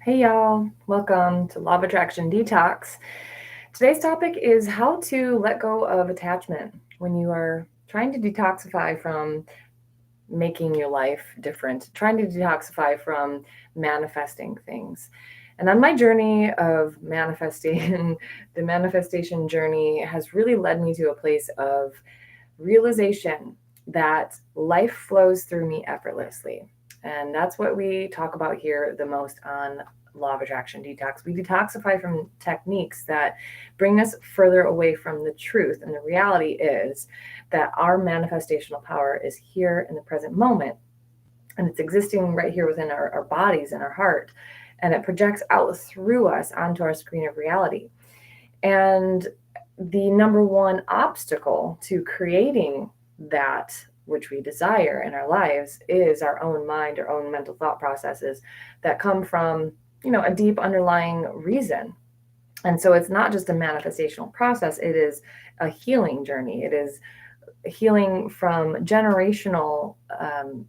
Hey y'all, welcome to Law of Attraction Detox. Today's topic is how to let go of attachment when you are trying to detoxify from making your life different, trying to detoxify from manifesting things. And on my journey of manifesting, the manifestation journey has really led me to a place of realization that life flows through me effortlessly. And that's what we talk about here the most on Law of Attraction Detox. We detoxify from techniques that bring us further away from the truth. And the reality is that our manifestational power is here in the present moment. And it's existing right here within our bodies and our heart. And it projects out through us onto our screen of reality. And the number one obstacle to creating that which we desire in our lives is our own mind, our own mental thought processes that come from, a deep underlying reason. And so it's not just a manifestational process, it is a healing journey. It is healing from generational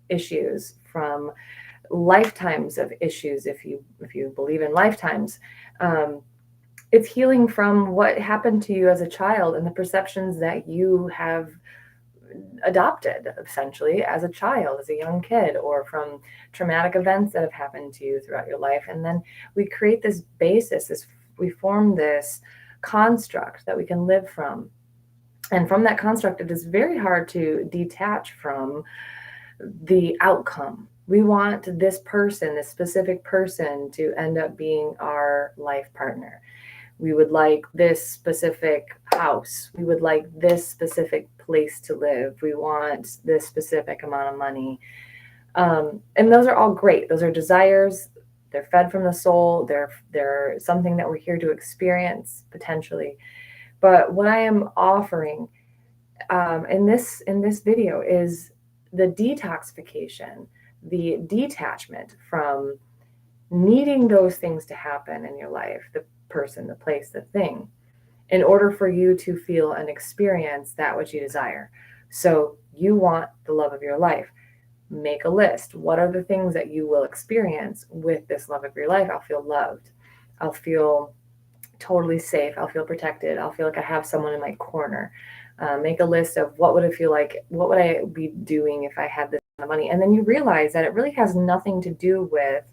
issues, from lifetimes of issues, if you believe in lifetimes. It's healing from what happened to you as a child and the perceptions that you have adopted essentially as a child, as a young kid, or from traumatic events that have happened to you throughout your life. And then we create this basis, we form this construct that we can live from. And from that construct, it is very hard to detach from the outcome. We want this person, this specific person, to end up being our life partner. We would like this specific house. We would like this specific place to live. We want this specific amount of money. And those are all great. Those are desires. They're fed from the soul. They're something that we're here to experience potentially. But what I am offering in this video is the detoxification, the detachment from needing those things to happen in your life, the person, the place, the thing, in order for you to feel and experience that which you desire. So you want the love of your life. Make a list. What are the things that you will experience with this love of your life? I'll feel loved. I'll feel totally safe. I'll feel protected. I'll feel like I have someone in my corner. Make a list of what would it feel like? What would I be doing if I had this kind of money? And then you realize that it really has nothing to do with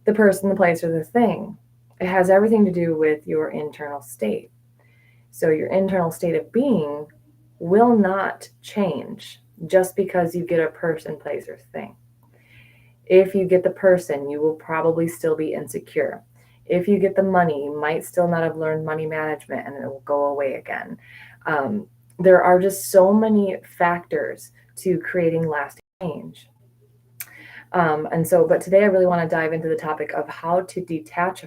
the person, the place, or the thing. It has everything to do with your internal state. So your internal state of being will not change just because you get a person, place, or thing. If you get the person, you will probably still be insecure. If you get the money, you might still not have learned money management and it will go away again. There are just so many factors to creating lasting change. But today I really want to dive into the topic of how to detach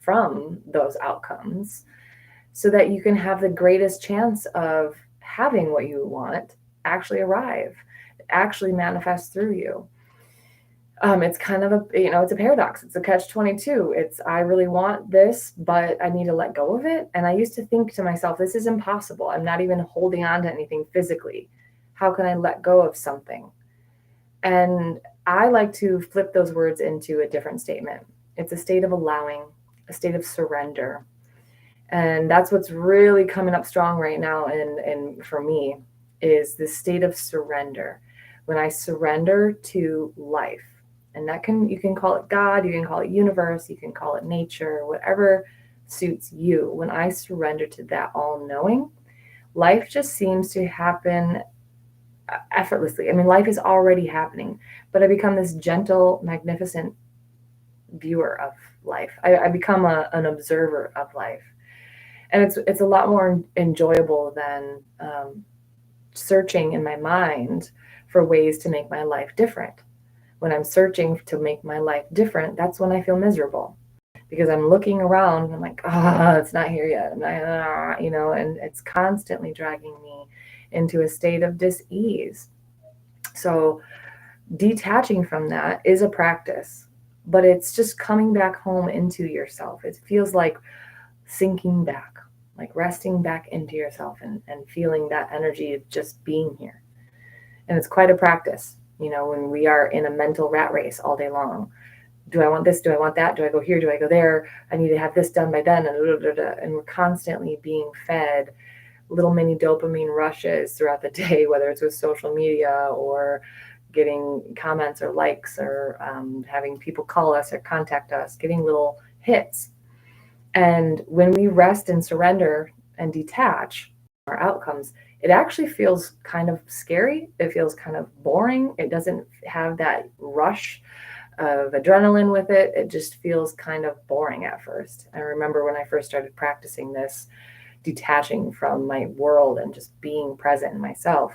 from those outcomes so that you can have the greatest chance of having what you want actually arrive, actually manifest through you. It's kind of it's a paradox. It's a catch-22. It's, I really want this, but I need to let go of it. And I used to think to myself, this is impossible. I'm not even holding on to anything physically. How can I let go of something? And I like to flip those words into a different statement. It's a state of allowing, a state of surrender. And that's what's really coming up strong right now. And for me is this state of surrender. When I surrender to life, and you can call it God, you can call it universe, you can call it nature, whatever suits you. When I surrender to that all knowing, life just seems to happen effortlessly. I mean, life is already happening, but I become this gentle, magnificent viewer of life. I become an observer of life. And it's a lot more enjoyable than searching in my mind for ways to make my life different. When I'm searching to make my life different, that's when I feel miserable because I'm looking around and I'm like, it's not here yet. And it's constantly dragging me into a state of dis-ease. So detaching from that is a practice, but it's just coming back home into yourself. It feels like sinking back, like resting back into yourself and feeling that energy of just being here. And it's quite a practice, when we are in a mental rat race all day long. Do I want this? Do I want that? Do I go here? Do I go there? I need to have this done by then. And we're constantly being fed little mini dopamine rushes throughout the day, whether it's with social media or getting comments or likes or having people call us or contact us, getting little hits. And when we rest and surrender and detach our outcomes, it actually feels kind of scary. It feels kind of boring. It doesn't have that rush of adrenaline with it. It just feels kind of boring at first. I remember when I first started practicing this, detaching from my world and just being present in myself,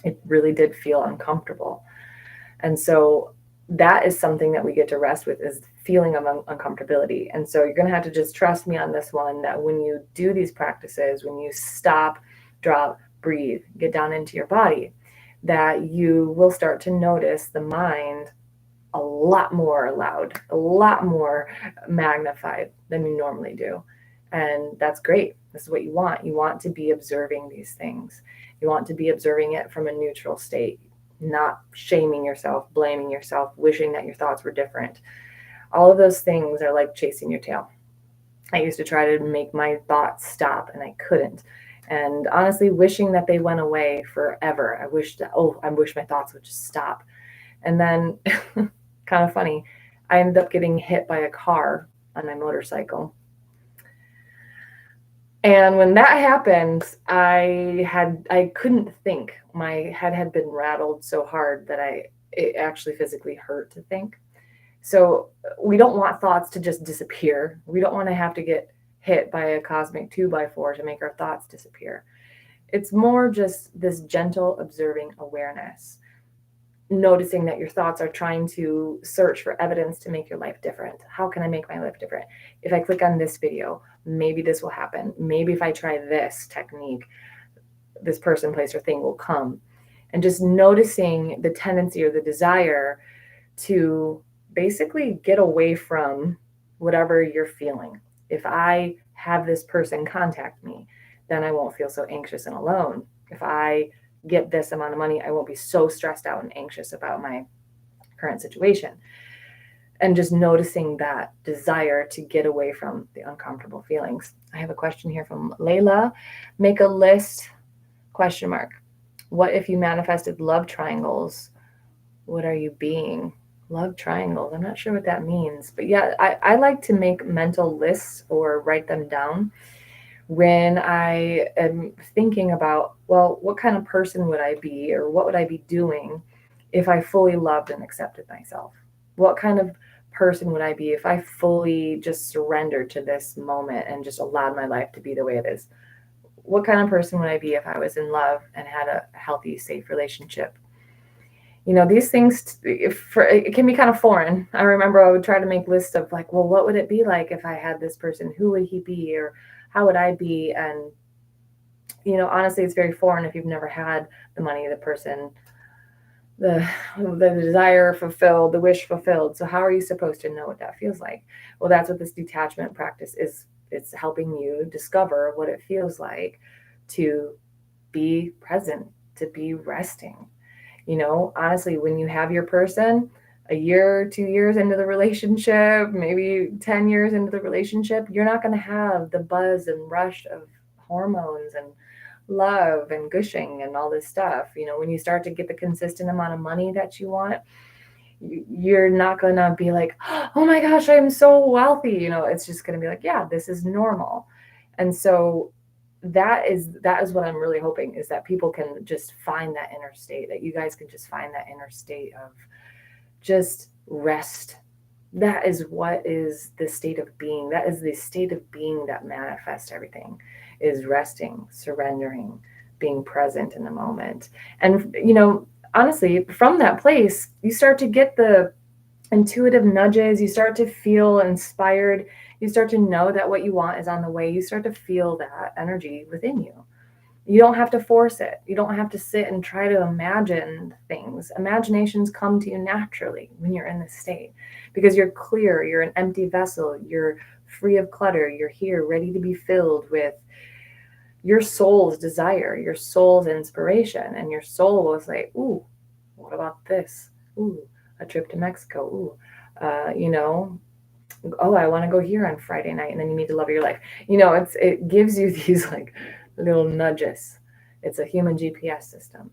it really did feel uncomfortable. And so that is something that we get to rest with, is feeling of uncomfortability. And so you're going to have to just trust me on this one, that when you do these practices, when you stop, drop, breathe, get down into your body, that you will start to notice the mind a lot more loud, a lot more magnified than you normally do. And that's great. This is what you want. You want to be observing these things. You want to be observing it from a neutral state, not shaming yourself, blaming yourself, wishing that your thoughts were different. All of those things are like chasing your tail. I used to try to make my thoughts stop and I couldn't. And honestly, wishing that they went away forever. I wish my thoughts would just stop. And then, kind of funny, I ended up getting hit by a car on my motorcycle. And when that happened, I couldn't think. My head had been rattled so hard that it actually physically hurt to think. So we don't want thoughts to just disappear. We don't want to have to get hit by a cosmic 2x4 to make our thoughts disappear. It's more just this gentle observing awareness, noticing that your thoughts are trying to search for evidence to make your life different. How can I make my life different? If I click on this video, maybe this will happen. Maybe if I try this technique, this person, place, or thing will come. And just noticing the tendency or the desire to basically get away from whatever you're feeling. If I have this person contact me, then I won't feel so anxious and alone. If I get this amount of money, I won't be so stressed out and anxious about my current situation. And just noticing that desire to get away from the uncomfortable feelings. I have a question here from Layla. Make a list, ? What if you manifested love triangles? What are you being? Love triangles. I'm not sure what that means. But yeah, I like to make mental lists or write them down when I am thinking about, well, what kind of person would I be, or what would I be doing if I fully loved and accepted myself? What kind of person would I be if I fully just surrendered to this moment and just allowed my life to be the way it is? What kind of person would I be if I was in love and had a healthy, safe relationship? These things, it can be kind of foreign. I remember I would try to make lists of like, well, what would it be like if I had this person? Who would he be? Or how would I be? And, honestly, it's very foreign if you've never had the money, the person, the desire fulfilled, the wish fulfilled. So how are you supposed to know what that feels like? Well, that's what this detachment practice is. It's helping you discover what it feels like to be present, to be resting. Honestly, when you have your person, a year, 2 years into the relationship, maybe 10 years into the relationship, you're not going to have the buzz and rush of hormones and love and gushing and all this stuff. When you start to get the consistent amount of money that you want, you're not going to be like, oh my gosh, I'm so wealthy. It's just going to be like, yeah, this is normal. And so that is what I'm really hoping, is that people can just find that inner state, that you guys can just find that inner state of just rest. That is what is the state of being. That is the state of being that manifests everything, is resting, surrendering, being present in the moment. And, honestly, from that place, you start to get the intuitive nudges. You start to feel inspired. You start to know that what you want is on the way. You start to feel that energy within you. You don't have to force it. You don't have to sit and try to imagine things. Imaginations come to you naturally when you're in this state, because you're clear, you're an empty vessel, you're free of clutter, you're here ready to be filled with your soul's desire, your soul's inspiration. And your soul was like, ooh, what about this? Ooh, a trip to Mexico. Ooh, You know, oh, I want to go here on Friday night, and then you meet the love of your life. It gives you these like little nudges. It's a human GPS system,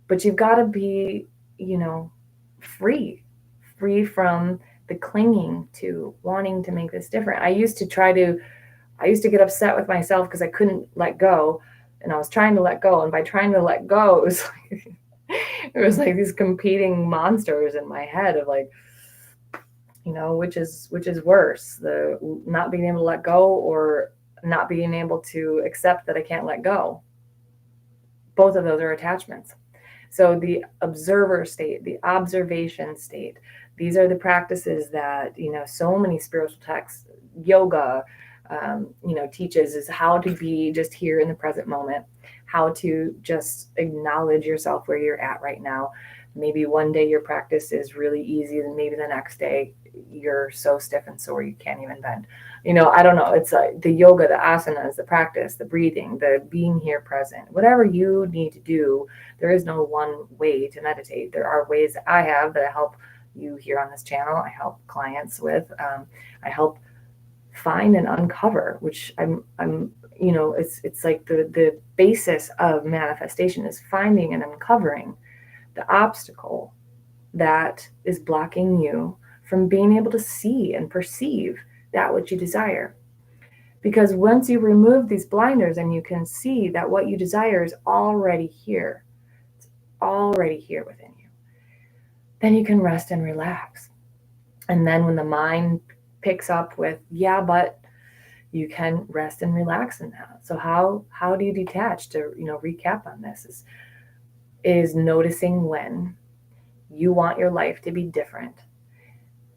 but you've got to be, you know, free, free from the clinging to wanting to make this different. I used to get upset with myself because I couldn't let go, and I was trying to let go, and by trying to let go, it was like it was like these competing monsters in my head of like, which is worse, the not being able to let go or not being able to accept that I can't let go. Both of those are attachments. So the observer state, the observation state, these are the practices that so many spiritual texts, yoga, teaches, is how to be just here in the present moment, how to just acknowledge yourself where you're at right now. Maybe one day your practice is really easy, and maybe the next day you're so stiff and sore you can't even bend. I don't know. It's like the yoga, the asanas, the practice, the breathing, the being here present, whatever you need to do. There is no one way to meditate. There are ways that I have that I help you here on this channel. I help clients with. I help find and uncover, which it's like the basis of manifestation is finding and uncovering the obstacle that is blocking you from being able to see and perceive that which you desire. Because once you remove these blinders and you can see that what you desire is already here, it's already here within you, then you can rest and relax. And then when the mind picks up with, yeah, but you can rest and relax in that. So how do you detach? To recap on this is noticing when you want your life to be different.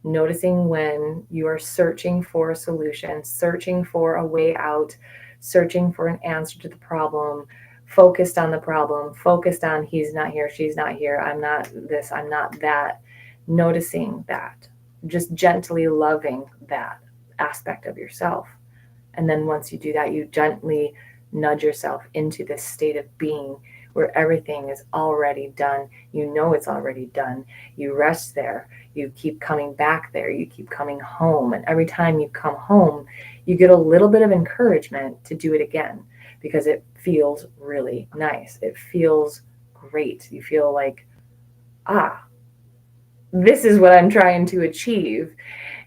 Noticing when you are searching for a solution, searching for a way out, searching for an answer to the problem, focused on the problem, focused on he's not here, she's not here, I'm not this, I'm not that. Noticing that, just gently loving that aspect of yourself. And then once you do that, you gently nudge yourself into this state of being where everything is already done. It's already done. You rest there. You keep coming back there. You keep coming home. And every time you come home, you get a little bit of encouragement to do it again because it feels really nice. It feels great. You feel like, this is what I'm trying to achieve.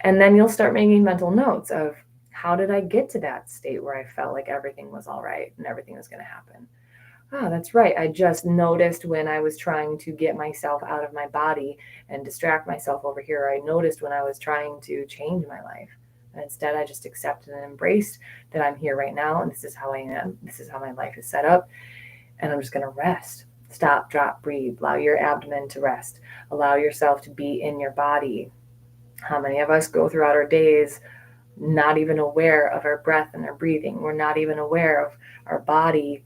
And then you'll start making mental notes of, how did I get to that state where I felt like everything was all right and everything was going to happen? That's right. I just noticed when I was trying to get myself out of my body and distract myself over here. I noticed when I was trying to change my life. And instead, I just accepted and embraced that I'm here right now. And this is how I am. This is how my life is set up. And I'm just going to rest. Stop, drop, breathe. Allow your abdomen to rest. Allow yourself to be in your body. How many of us go throughout our days not even aware of our breath and our breathing? We're not even aware of our body.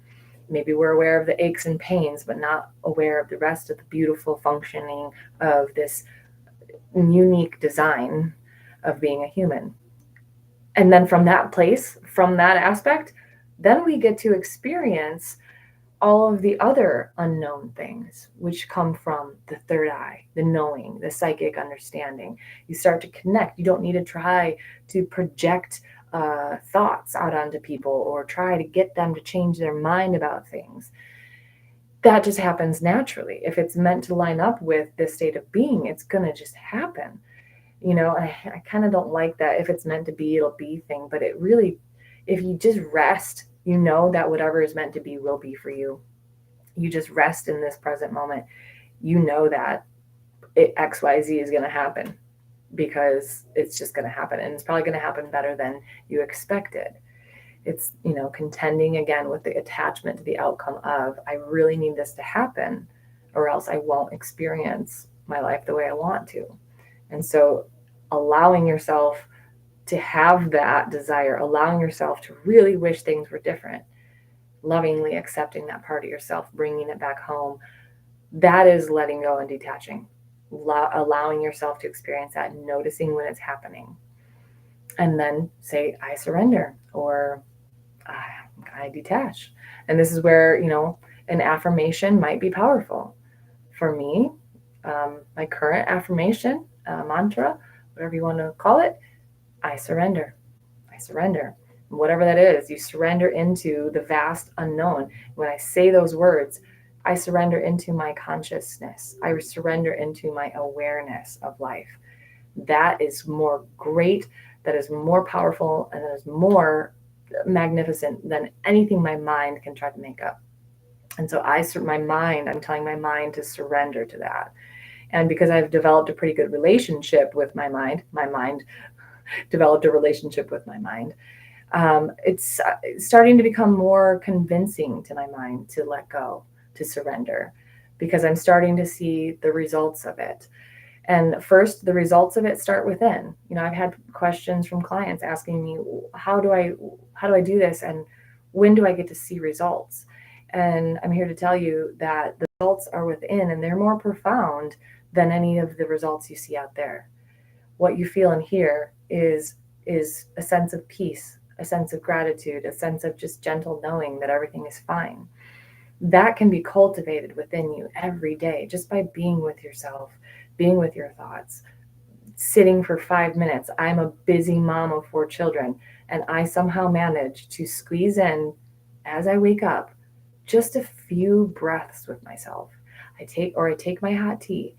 Maybe we're aware of the aches and pains, but not aware of the rest of the beautiful functioning of this unique design of being a human. And then from that place, from that aspect, then we get to experience all of the other unknown things which come from the third eye, the knowing, the psychic understanding. You start to connect. You don't need to try to project thoughts out onto people or try to get them to change their mind about things. That just happens naturally. If it's meant to line up with this state of being, it's going to just happen. I kind of don't like that if it's meant to be, it'll be thing. But it really, if you just rest, that whatever is meant to be will be for you. You just rest in this present moment. That XYZ is going to happen because it's just going to happen. And it's probably going to happen better than you expected. It's, contending again with the attachment to the outcome of, I really need this to happen or else I won't experience my life the way I want to. And so allowing yourself to have that desire, allowing yourself to really wish things were different, lovingly accepting that part of yourself, bringing it back home, that is letting go and detaching. Allowing yourself to experience that, noticing when it's happening. And then say, I surrender, or I detach. And this is where, an affirmation might be powerful. For me, my current affirmation mantra whatever you want to call it, I surrender. I surrender. Whatever that is, you surrender into the vast unknown. When I say those words, I surrender into my consciousness. I surrender into my awareness of life. That is more great, that is more powerful, and that is more magnificent than anything my mind can try to make up. And so I'm telling my mind to surrender to that. And because I've developed a pretty good relationship with my mind developed a relationship with my mind, it's starting to become more convincing to my mind to let go, to surrender, because I'm starting to see the results of it. And first, the results of it start within. I've had questions from clients asking me, how do I do this, and when do I get to see results? And I'm here to tell you that the results are within, and they're more profound than any of the results you see out there. What you feel and hear is a sense of peace, a sense of gratitude, a sense of just gentle knowing that everything is fine. That can be cultivated within you every day just by being with yourself, being with your thoughts, sitting for 5 minutes. I'm a busy mom of 4 children, and I somehow manage to squeeze in, as I wake up, just a few breaths with myself. I take my hot tea.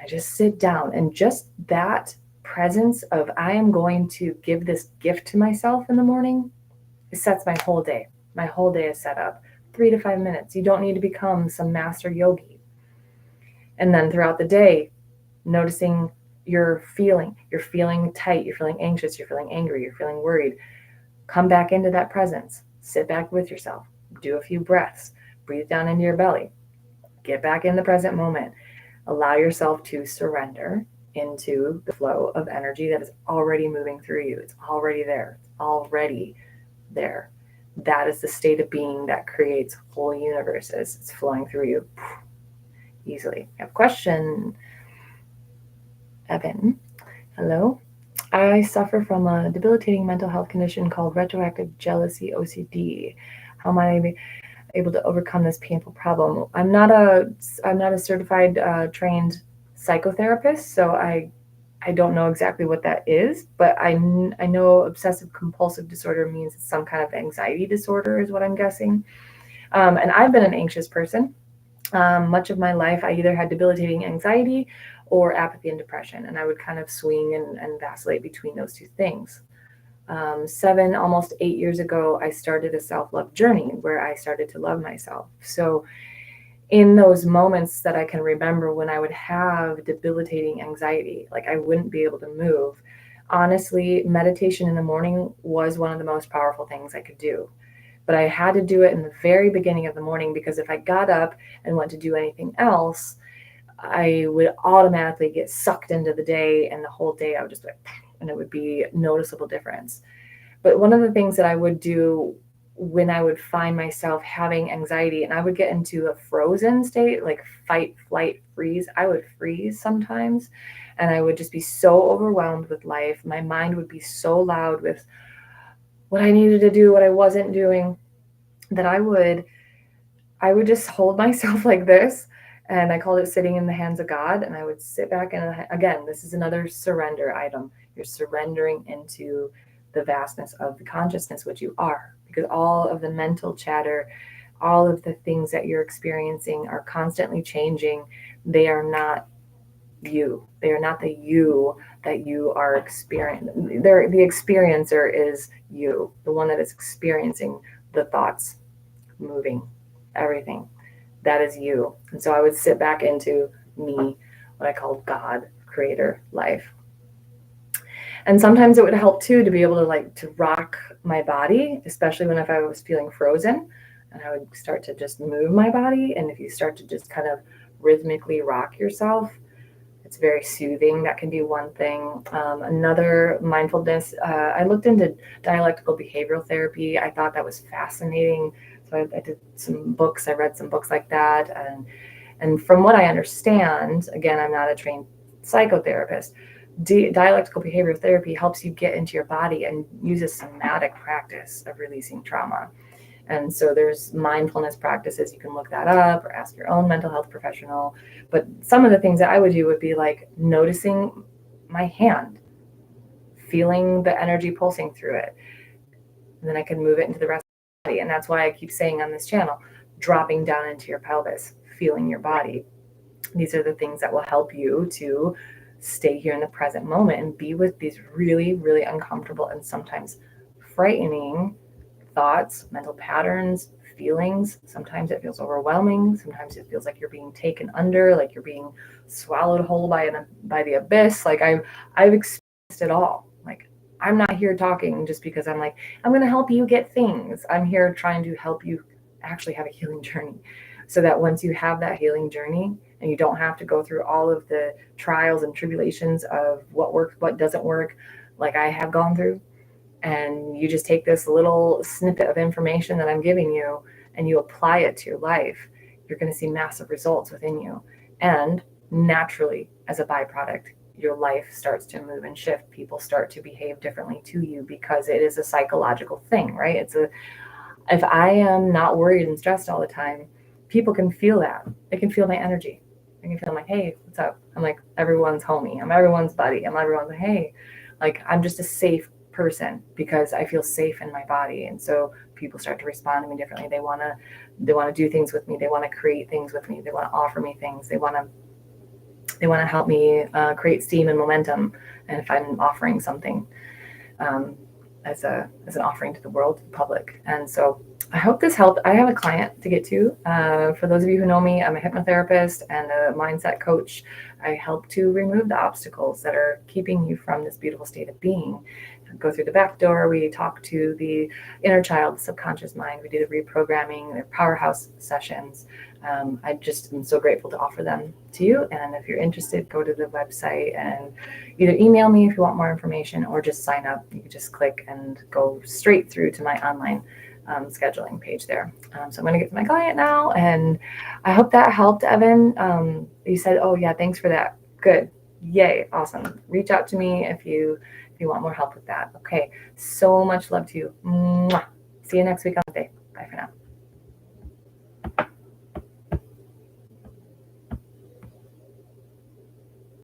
I just sit down, and just that presence of I am going to give this gift to myself in the morning, it sets my whole day. My whole day is set up. 3 to 5 minutes. You don't need to become some master yogi. And then throughout the day, noticing you're feeling tight, you're feeling anxious, you're feeling angry, you're feeling worried. Come back into that presence. Sit back with yourself. Do a few breaths. Breathe down into your belly. Get back in the present moment. Allow yourself to surrender into the flow of energy that is already moving through you. It's already there. It's already there. That is the state of being that creates whole universes. It's flowing through you easily. I have a question. Evan, hello. I suffer from a debilitating mental health condition called retroactive jealousy OCD. How am I able to overcome this painful problem? I'm not a certified trained psychotherapist, so I don't know exactly what that is, but I know obsessive compulsive disorder means it's some kind of anxiety disorder is what I'm guessing. And I've been an anxious person. Much of my life, I either had debilitating anxiety or apathy and depression, and I would kind of swing and vacillate between those two things. 7, almost 8 years ago, I started a self-love journey where I started to love myself. So in those moments that I can remember when I would have debilitating anxiety, like I wouldn't be able to move, honestly, meditation in the morning was one of the most powerful things I could do. But I had to do it in the very beginning of the morning, because if I got up and went to do anything else, I would automatically get sucked into the day, and the whole day I would just, and it would be a noticeable difference. But one of the things that I would do when I would find myself having anxiety and I would get into a frozen state, like fight, flight, freeze, I would freeze sometimes. And I would just be so overwhelmed with life. My mind would be so loud with what I needed to do, what I wasn't doing, that I would just hold myself like this. And I called it sitting in the hands of God. And I would sit back, and again, this is another surrender item. You're surrendering into the vastness of the consciousness, which you are, because all of the mental chatter, all of the things that you're experiencing are constantly changing. They are not you. They are not the you that you are experiencing. The experiencer is you, the one that is experiencing the thoughts, moving, everything. That is you. And so I would sit back into me, what I call God, creator, life. And sometimes it would help too to be able to rock my body, especially if I was feeling frozen, and I would start to just move my body. And if you start to just kind of rhythmically rock yourself, it's very soothing. That can be one thing. Another mindfulness, I looked into dialectical behavioral therapy. I thought that was fascinating. So I did some books. I read some books like that. And from what I understand, again, I'm not a trained psychotherapist, dialectical behavioral therapy helps you get into your body and use a somatic practice of releasing trauma. And so there's mindfulness practices. You can look that up or ask your own mental health professional. But some of the things that I would do would be like noticing my hand, feeling the energy pulsing through it. And then I can move it into the rest of the body. And that's why I keep saying on this channel, dropping down into your pelvis, feeling your body. These are the things that will help you to stay here in the present moment and be with these really, really uncomfortable and sometimes frightening thoughts, mental patterns, feelings. Sometimes it feels overwhelming. Sometimes it feels like you're being taken under, like you're being swallowed whole by the abyss. Like I've experienced it all. Like I'm not here talking just because I'm like, I'm going to help you get things. I'm here trying to help you actually have a healing journey, so that once you have that healing journey and you don't have to go through all of the trials and tribulations of what works, what doesn't work, like I have gone through, and you just take this little snippet of information that I'm giving you and you apply it to your life, you're going to see massive results within you. And naturally, as a byproduct, your life starts to move and shift. People start to behave differently to you because it is a psychological thing, right? If I am not worried and stressed all the time, people can feel that. They can feel my energy. They can feel like, hey, what's up? I'm like everyone's homie. I'm everyone's buddy. I'm everyone's like, hey, like I'm just a safe person because I feel safe in my body. And so people start to respond to me differently. They want to do things with me. They want to create things with me. They want to offer me things. They want to help me create steam and momentum. And if I'm offering something as an offering to the world, to the public. And so I hope this helped. I have a client to get to. For those of you who know me, I'm a hypnotherapist and a mindset coach. I help to remove the obstacles that are keeping you from this beautiful state of being. Go through the back door. We talk to the inner child, the subconscious mind. We do the reprogramming, the powerhouse sessions. I just am so grateful to offer them to you. And if you're interested, go to the website and either email me if you want more information or just sign up. You can just click and go straight through to my online scheduling page there. So I'm going to get to my client now, and I hope that helped, Evan. You said, oh yeah, thanks for that. Good. Yay. Awesome. Reach out to me if you want more help with that. Okay. So much love to you. Mwah. See you next week on Monday.